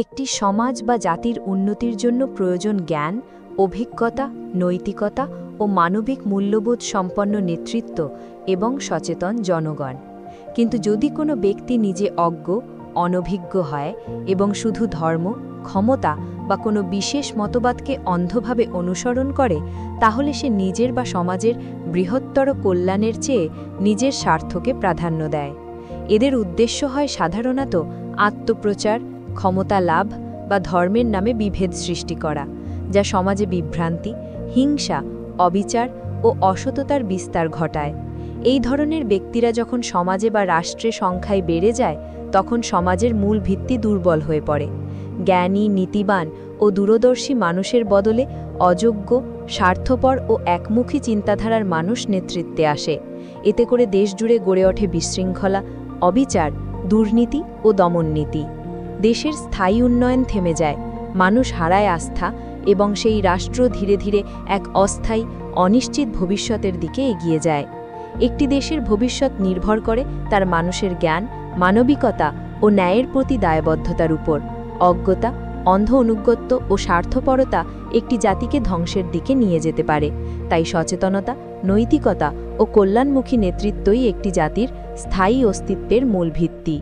একটি সমাজ বা জাতির উন্নতির জন্য প্রয়োজন জ্ঞান, অভিজ্ঞতা, নৈতিকতা ও মানবিক মূল্যবোধ সম্পন্ন নেতৃত্ব এবং সচেতন জনগণ। কিন্তু যদি কোনো ব্যক্তি নিজে অজ্ঞ, অনভিজ্ঞ হয় এবং শুধু ধর্ম, ক্ষমতা বা কোনো বিশেষ মতবাদকে অন্ধভাবে অনুসরণ করে, তাহলে সে নিজের বা সমাজের বৃহত্তর কল্যাণের চেয়ে নিজের স্বার্থকে প্রাধান্য দেয়। এদের উদ্দেশ্য হয় সাধারণত আত্মপ্রচার, ক্ষমতা লাভ বা ধর্মের নামে বিভেদ সৃষ্টি করা, যা সমাজে বিভ্রান্তি, হিংসা, অবিচার ও অসততার বিস্তার ঘটায়। এই ধরনের ব্যক্তিরা যখন সমাজে বা রাষ্ট্রে সংখ্যায় বেড়ে যায়, তখন সমাজের মূল ভিত্তি দুর্বল হয়ে পড়ে। জ্ঞানী, নীতিবান ও দূরদর্শী মানুষের বদলে অযোগ্য, স্বার্থপর ও একমুখী চিন্তাধারার মানুষ নেতৃত্বে আসে। এতে করে দেশ জুড়ে গড়ে ওঠে বিশৃঙ্খলা, অবিচার, দুর্নীতি ও দমননীতি। দেশের স্থায়ী উন্নয়ন থেমে যায়, মানুষ হারায় আস্থা এবং সেই রাষ্ট্র ধীরে ধীরে এক অস্থায়ী, অনিশ্চিত ভবিষ্যতের দিকে এগিয়ে যায়। একটি দেশের ভবিষ্যৎ নির্ভর করে তার মানুষের জ্ঞান, মানবিকতা ও ন্যায়ের প্রতি দায়বদ্ধতার উপর। অজ্ঞতা, অন্ধ অনুগত্য ও স্বার্থপরতা একটি জাতিকে ধ্বংসের দিকে নিয়ে যেতে পারে। তাই সচেতনতা, নৈতিকতা ও কল্যাণমুখী নেতৃত্বই একটি জাতির স্থায়ী অস্তিত্বের মূল ভিত্তি।